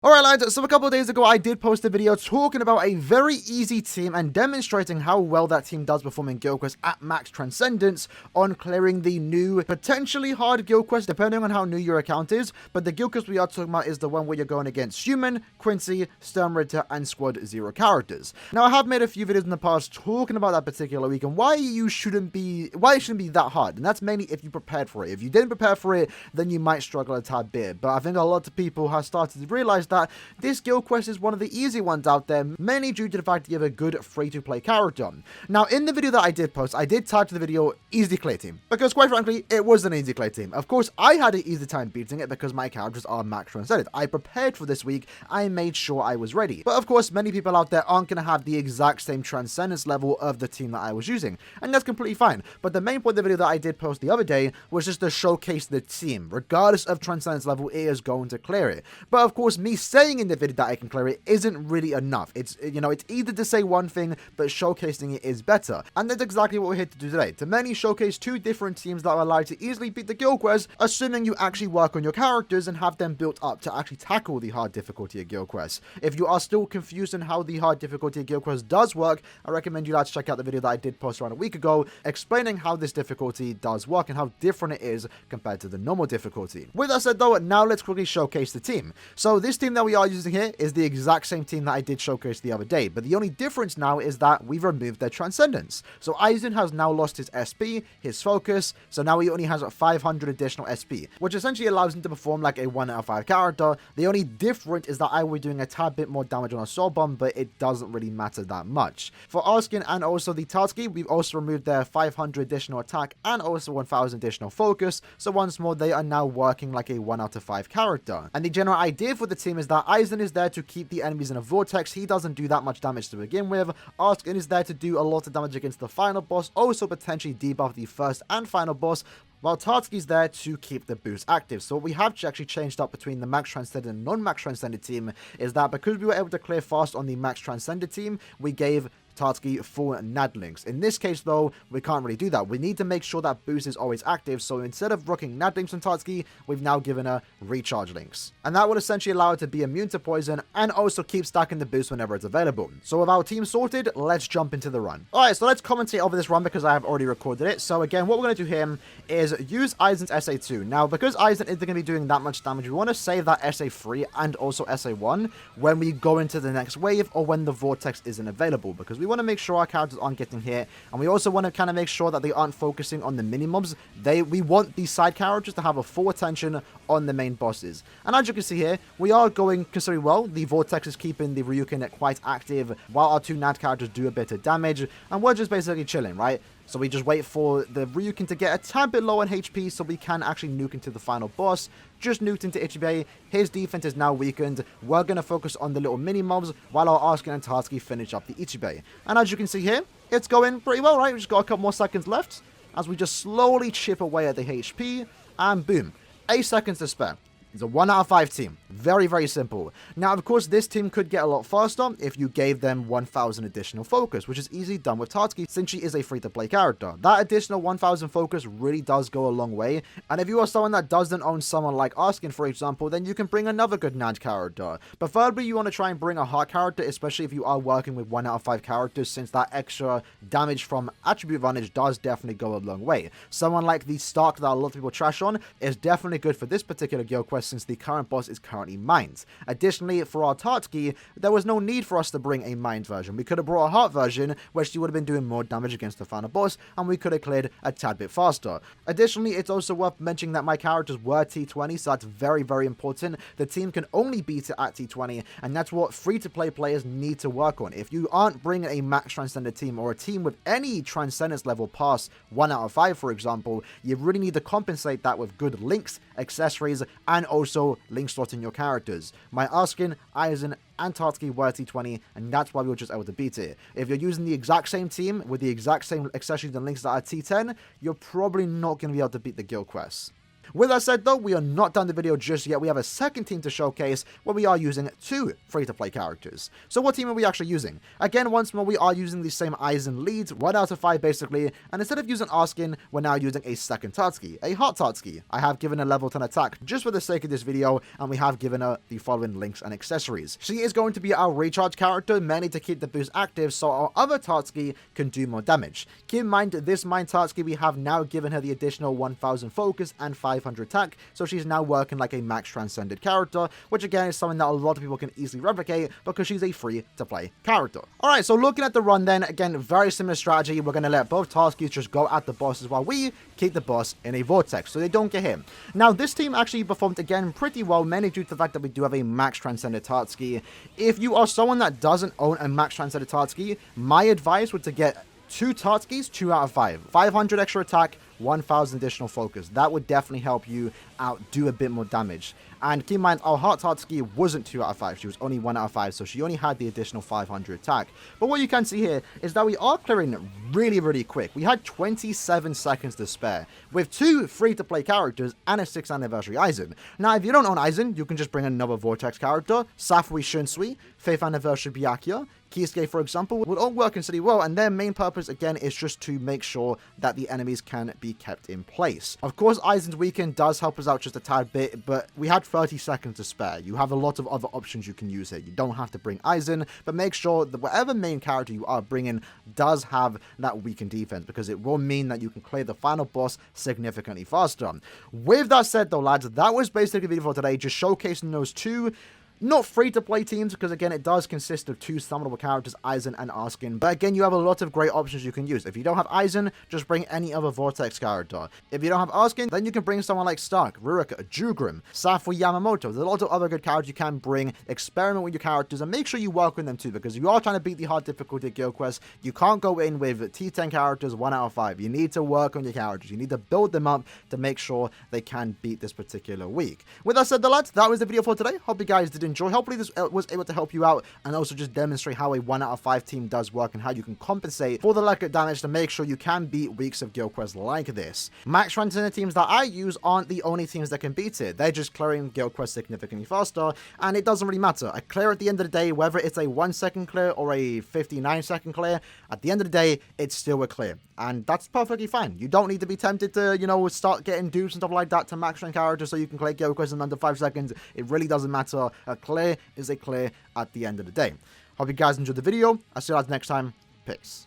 Alright lads, so a couple of days ago I did post a video talking about a very easy team and demonstrating how well that team does perform in Guild Quest at max transcendence on clearing the new, potentially hard Guild Quest depending on how new your account is, but the Guild Quest we are talking about is the one where you're going against Human, Quincy, Stern Ritter, and Squad 0 characters. Now I have made a few videos in the past talking about that particular week and why it shouldn't be that hard, and that's mainly if you prepared for it. If you didn't prepare for it, then you might struggle a tad bit, but I think a lot of people have started to realize that this Guild Quest is one of the easy ones out there, mainly due to the fact that you have a good free-to-play character. Now, in the video that I did post, I did title the video Easy Clear Team, because quite frankly, it was an easy clear team. Of course, I had an easy time beating it because my characters are max transcended. I prepared for this week, I made sure I was ready. But of course, many people out there aren't going to have the exact same transcendence level of the team that I was using, and that's completely fine. But the main point of the video that I did post the other day was just to showcase the team. Regardless of transcendence level, it is going to clear it. But of course, me saying in the video that I can clear it isn't really enough. It's either to say one thing, but showcasing it is better. And that's exactly what we're here to do today. To mainly showcase two different teams that are allowed to easily beat the Guild Quest, assuming you actually work on your characters and have them built up to actually tackle the hard difficulty of Guild Quest. If you are still confused on how the hard difficulty of Guild Quest does work, I recommend you guys check out the video that I did post around a week ago, explaining how this difficulty does work and how different it is compared to the normal difficulty. With that said though, now let's quickly showcase the team. So this team that we are using here is the exact same team that I did showcase the other day, but the only difference now is that we've removed their transcendence. So Aizen has now lost his SP, his focus, so now he only has 500 additional SP, which essentially allows him to perform like a 1 out of 5 character. The only difference is that I was doing a tad bit more damage on a soul bomb, but it doesn't really matter that much. For Arskin and also the Tatsuki, we've also removed their 500 additional attack and also 1000 additional focus, so once more they are now working like a 1 out of 5 character. And the general idea for the team is that Aizen is there to keep the enemies in a vortex. He doesn't do that much damage to begin with. Arskin is there to do a lot of damage against the final boss, also potentially debuff the first and final boss, while Tatsuki's there to keep the boost active. So what we have actually changed up between the max transcended and non-max transcended team is that because we were able to clear fast on the max transcended team, we gave Tatsuki full NAD links. In this case though, we can't really do that. We need to make sure that boost is always active, so instead of rocking NAD links on Tatsuki, we've now given her recharge links. And that will essentially allow her to be immune to poison and also keep stacking the boost whenever it's available. So with our team sorted, let's jump into the run. Alright, so let's commentate over this run because I have already recorded it. So again, what we're going to do here is use Aizen's SA2. Now, because Aizen isn't going to be doing that much damage, we want to save that SA3 and also SA1 when we go into the next wave or when the vortex isn't available, because we want to make sure our characters aren't getting hit, and we also want to kind of make sure that they aren't focusing on the mini-mobs. We want these side characters to have a full attention on the main bosses. And as you can see here, we are going considerably well. The vortex is keeping the Ryukin quite active, while our two NAD characters do a bit of damage, and we're just basically chilling, right? So we just wait for the Ryukin to get a tad bit low on HP so we can actually nuke into the final boss. Just nuked into Ichibei. His defense is now weakened. We're going to focus on the little mini-mobs while our Arskin and Tatsuki finish up the Ichibei. And as you can see here, it's going pretty well, right? We've just got a couple more seconds left as we just slowly chip away at the HP. And boom, 8 seconds to spare. It's a 1 out of 5 team. Very, very simple. Now, of course, this team could get a lot faster if you gave them 1000 additional focus, which is easily done with Tatsuki since she is a free-to-play character. That additional 1000 focus really does go a long way, and if you are someone that doesn't own someone like Arskin, for example, then you can bring another good NAD character. Preferably, you want to try and bring a hard character, especially if you are working with 1 out of 5 characters, since that extra damage from attribute advantage does definitely go a long way. Someone like the Stark that a lot of people trash on is definitely good for this particular Guild Quest, since the current boss is currently mined. Additionally, for our Tatsuki, there was no need for us to bring a mined version. We could have brought a heart version, where she would have been doing more damage against the final boss, and we could have cleared a tad bit faster. Additionally, it's also worth mentioning that my characters were T20, so that's very, very important. The team can only beat it at T20, and that's what free-to-play players need to work on. If you aren't bringing a max transcended team, or a team with any transcendence level past 1 out of 5, for example, you really need to compensate that with good links, accessories, and also link slots in your characters. My Arskin, Aizen, and Tatsuki were T20, and that's why we were just able to beat it. If you're using the exact same team with the exact same accessories and links that are T10, you're probably not going to be able to beat the Guild Quest. With that said though, we are not done the video just yet. We have a second team to showcase where we are using 2 free-to-play characters. So what team are we actually using? Again, once more, we are using the same Aizen leads, 1 out of 5 basically, and instead of using Arskin, we're now using a second Tatsuki, a Heart Tatsuki. I have given a level 10 attack just for the sake of this video, and we have given her the following links and accessories. She is going to be our recharge character, mainly to keep the boost active so our other Tatsuki can do more damage. Keep in mind, this Mind Tatsuki, we have now given her the additional 1000 focus and 500 attack, so she's now working like a max transcended character, which again is something that a lot of people can easily replicate because she's a free to play character. Alright, so looking at the run then, again, very similar strategy. We're going to let both Tatskis just go at the bosses while we keep the boss in a vortex so they don't get hit. Now this team actually performed again pretty well, mainly due to the fact that we do have a max transcended Tatsuki. If you are someone that doesn't own a max transcended Tatsuki, my advice would to get 2 Tatskis, 2 out of 5. 500 extra attack, 1000 additional focus. That would definitely help you out, do a bit more damage. And keep in mind, our Heart Tatsuki wasn't 2 out of 5. She was only 1 out of 5, so she only had the additional 500 attack. But what you can see here is that we are clearing really quick. We had 27 seconds to spare with 2 free-to-play characters and a 6th anniversary Aizen. Now, if you don't own Aizen, you can just bring another Vortex character, Safui Shunsui, 5th anniversary Byakuya, Kisuke, for example, would all work in City well, and their main purpose, again, is just to make sure that the enemies can be kept in place. Of course, Aizen's weekend does help us out just a tad bit, but we had 30 seconds to spare. You have a lot of other options you can use here. You don't have to bring Aizen, but make sure that whatever main character you are bringing does have that weakened defense, because it will mean that you can clear the final boss significantly faster. With that said, though, lads, that was basically the video for today, just showcasing those 2 not free-to-play teams, because again, it does consist of 2 summonable characters, Aizen and Arskin. But again, you have a lot of great options you can use. If you don't have Aizen, just bring any other Vortex character. If you don't have Arskin, then you can bring someone like Stark, Ruroka, Jugrim, Safui Yamamoto. There's a lot of other good characters you can bring. Experiment with your characters and make sure you work with them too, because if you are trying to beat the hard difficulty at Guild Quest, you can't go in with T10 characters 1 out of 5. You need to work on your characters. You need to build them up to make sure they can beat this particular week. With that said, lads, that was the video for today. Hope you guys did enjoy. Hopefully this was able to help you out and also just demonstrate how a 1 out of 5 team does work and how you can compensate for the lack of damage to make sure you can beat weeks of Guild Quest like this. Max Transcendent teams that I use aren't the only teams that can beat it. They're just clearing Guild Quest significantly faster, and it doesn't really matter. A clear at the end of the day, whether it's a 1 second clear or a 59-second clear, at the end of the day, it's still a clear. And that's perfectly fine. You don't need to be tempted to, you know, start getting dupes and stuff like that to max rank characters so you can clear Guild Quest in under 5 seconds. It really doesn't matter. A clear is a clear at the end of the day. Hope you guys enjoyed the video. I'll see you guys next time. Peace.